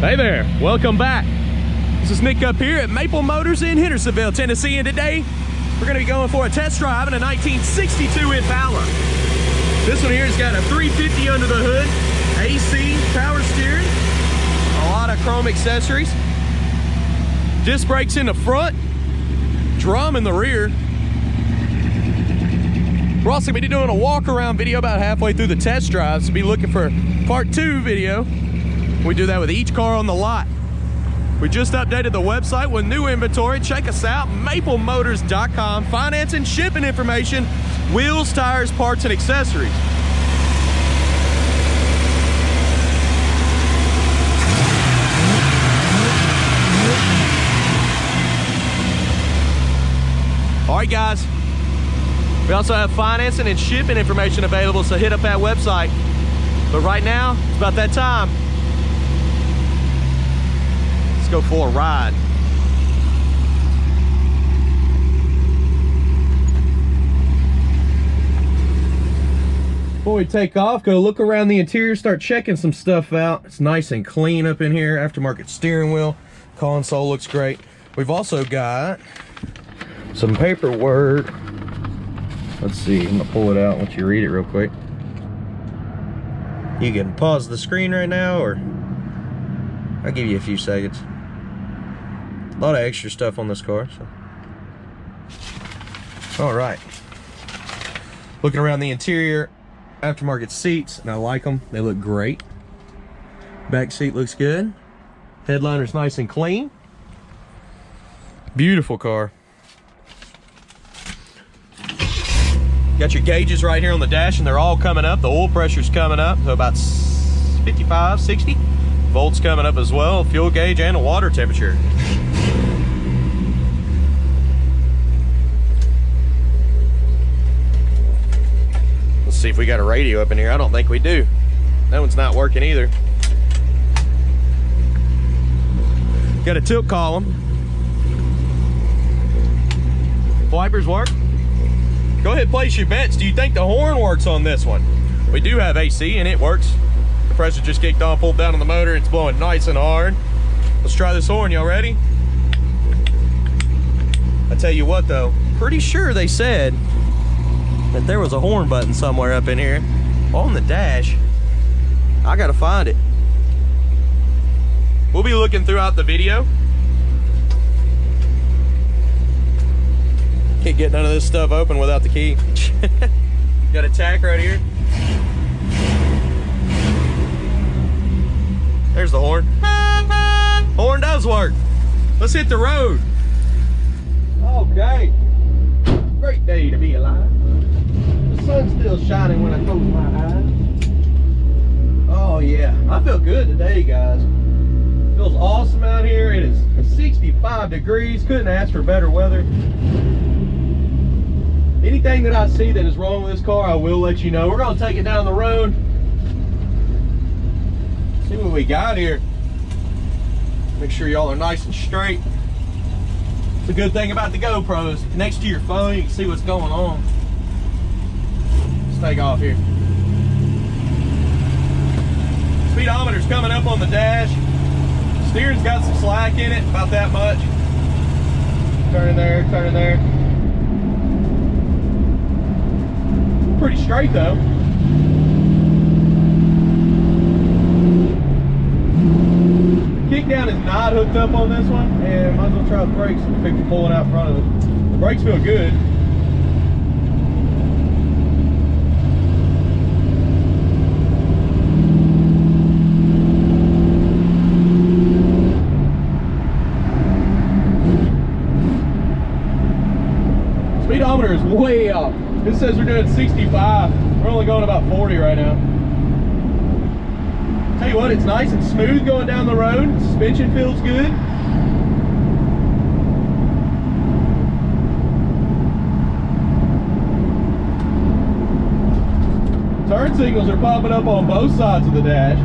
Hey there, welcome back. This is Nick up here at Maple Motors in Hendersonville, Tennessee, and today we're going to be going for a test drive in a 1962 Impala. This one here has got a 350 under the hood, AC, power steering, a lot of chrome accessories, disc brakes in the front, drum in the rear. We're also going to be doing a walk around video about halfway through the test drive, so be looking for part 2 video. We do that with each car on the lot. We just updated the website with new inventory. Check us out, maplemotors.com. Finance and shipping information, wheels, tires, parts, and accessories. All right, guys. We also have financing and shipping information available, so hit up that website. But right now, it's about that time. Go for a ride. Before we take off, go look around the interior, start checking some stuff out. It's nice and clean up in here. Aftermarket steering wheel, console looks great. We've also got some paperwork. Let's see, I'm gonna pull it out, let you read it real quick. You can pause the screen right now, or I'll give you a few seconds. A lot of extra stuff on this car. So. All right. Looking around the interior, aftermarket seats, and I like them. They look great. Back seat looks good. Headliner's nice and clean. Beautiful car. Got your gauges right here on the dash, and they're all coming up. The oil pressure's coming up to about 55, 60. Volts coming up as well. Fuel gauge and a water temperature. See if we got a radio up in here. I don't think we do. That one's not working either. Got a tilt column. Wipers work. Go ahead, place your bets. Do you think the horn works on this one? We do have AC and it works. Compressor just kicked on, pulled down on the motor. It's blowing nice and hard. Let's try this horn. Y'all ready? I tell you what though, pretty sure they said that there was a horn button somewhere up in here on the dash. I gotta find it. We'll be looking throughout the video. Can't get none of this stuff open without the key. Got a tack right here. There's the horn. Horn does work. Let's hit the road. Okay. Great day to be alive. The sun's still shining when I close my eyes. Oh yeah, I feel good today, guys. Feels awesome out here. It is 65 degrees. Couldn't ask for better weather. Anything that I see that is wrong with this car, I will let you know. We're gonna take it down the road. See what we got here. Make sure y'all are nice and straight. It's a good thing about the GoPros. Next to your phone, you can see what's going on. Let's take off here. Speedometer's coming up on the dash. Steering's got some slack in it, about that much. Turn in there, turn in there. Pretty straight though. Kickdown is not hooked up on this one, and might as well try the brakes with people pulling out in front of it. The brakes feel good. Speedometer is way off. This says we're doing 65. We're only going about 40 right now. Tell you what, it's nice and smooth going down the road. Suspension feels good. Turn signals are popping up on both sides of the dash.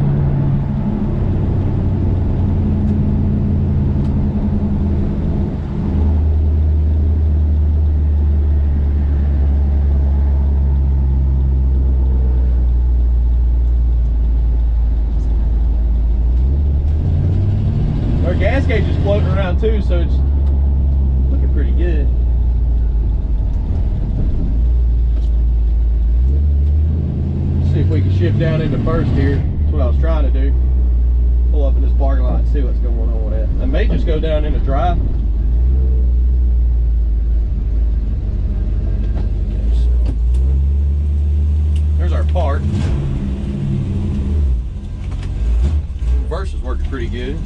too, so it's looking pretty good. Let's see if we can shift down into first here. That's what I was trying to do. Pull up in this parking lot and see what's going on with it. I may just go down into drive. There's our park. Reverse is working pretty good.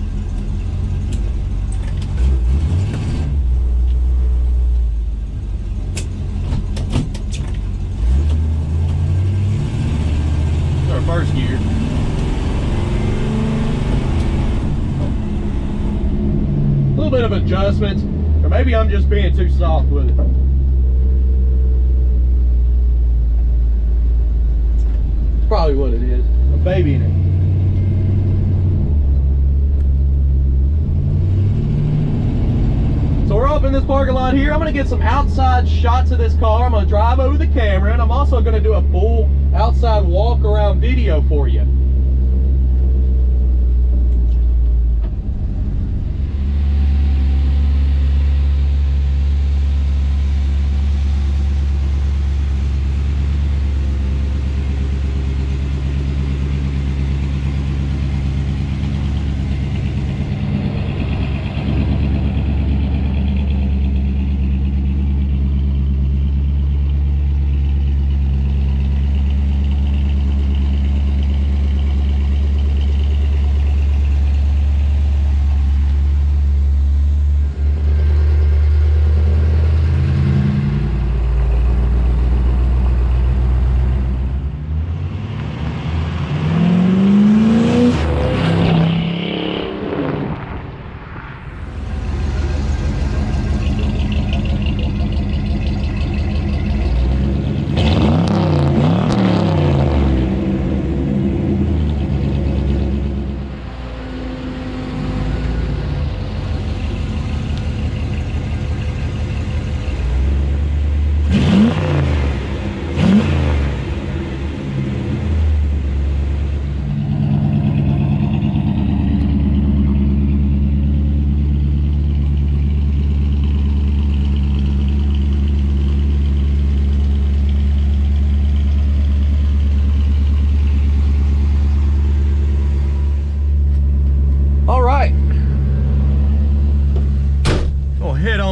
There's our first gear. A little bit of adjustment, or maybe I'm just being too soft with it. It's probably what it is. I'm babying it. So we're up in this parking lot here. I'm going to get some outside shots of this car. I'm going to drive over the camera, and I'm also going to do a full outside walk around video for you.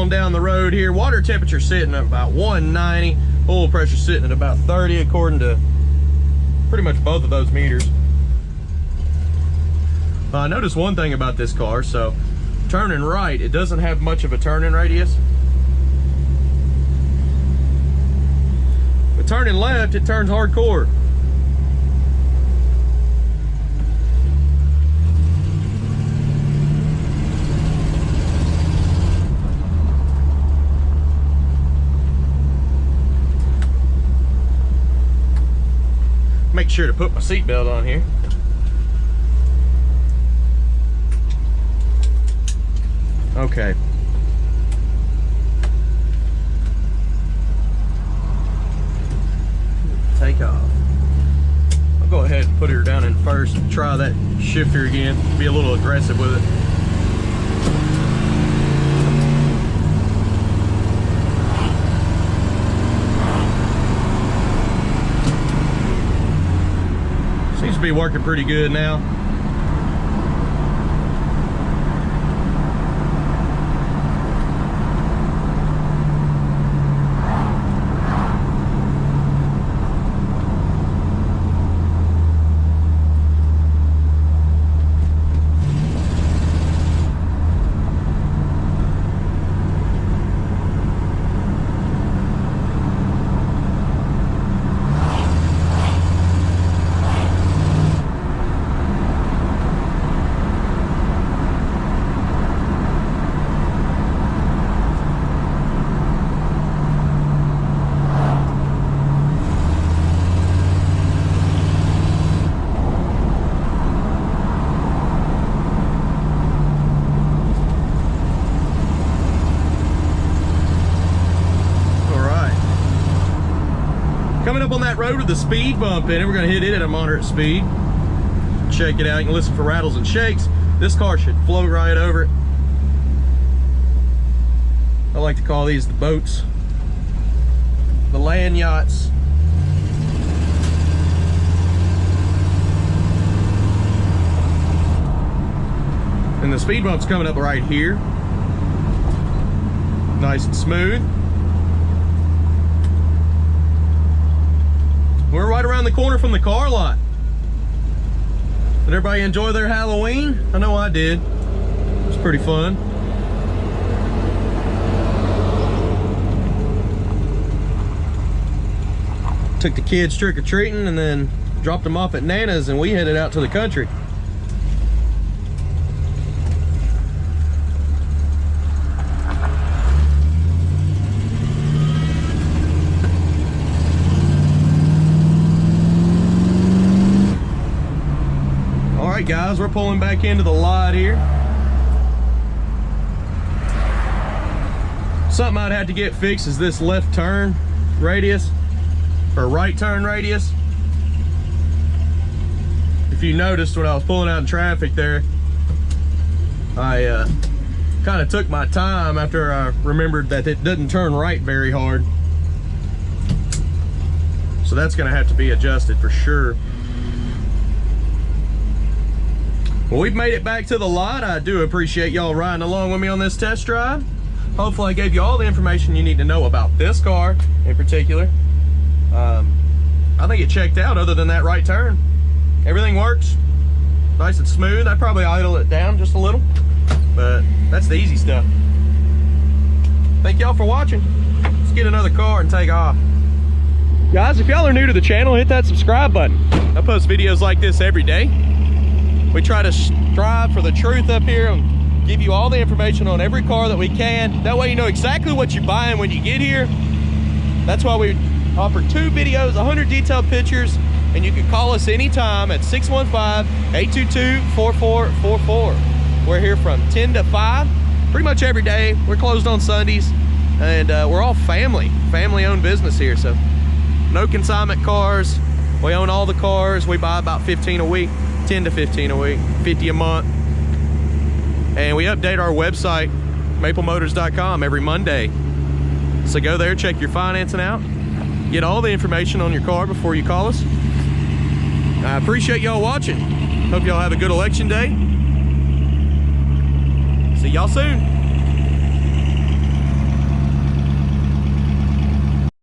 Down the road here. Water temperature sitting at about 190. Oil pressure sitting at about 30 according to pretty much both of those meters. I noticed one thing about this car. So turning right, it doesn't have much of a turning radius. But turning left, it turns hardcore. Make sure to put my seatbelt on here. Okay. Take off. I'll go ahead and put her down in first and try that shifter again. Be a little aggressive with it. Seems to be working pretty good now. Coming up on that road with a speed bump in it, we're going to hit it at a moderate speed. Check it out. You can listen for rattles and shakes. This car should float right over it. I like to call these the boats, the land yachts. And the speed bump's coming up right here. Nice and smooth. We're right around the corner from the car lot. Did everybody enjoy their Halloween? I know I did. It was pretty fun. Took the kids trick-or-treating and then dropped them off at Nana's, and we headed out to the country. Alright guys, we're pulling back into the lot here. Something I'd have to get fixed is this left turn radius, or right turn radius. If you noticed when I was pulling out in traffic there, I kind of took my time after I remembered that it doesn't turn right very hard. So that's gonna have to be adjusted for sure. Well, we've made it back to the lot. I do appreciate y'all riding along with me on this test drive. Hopefully I gave you all the information you need to know about this car in particular. I think it checked out other than that right turn. Everything works nice and smooth. I'd probably idle it down just a little, but that's the easy stuff. Thank y'all for watching. Let's get another car and take off. Guys, if y'all are new to the channel, hit that subscribe button. I post videos like this every day. We try to strive for the truth up here and give you all the information on every car that we can. That way you know exactly what you're buying when you get here. That's why we offer 2 videos, 100 detailed pictures, and you can call us anytime at 615-822-4444. We're here from 10 to 5, pretty much every day. We're closed on Sundays, and we're all family-owned business here, so no consignment cars. We own all the cars. We buy about 15 a week. 10 to 15 a week, 50 a month. And we update our website, maplemotors.com, every Monday. So go there, check your financing out, get all the information on your car before you call us. I appreciate y'all watching. Hope y'all have a good election day. See y'all soon.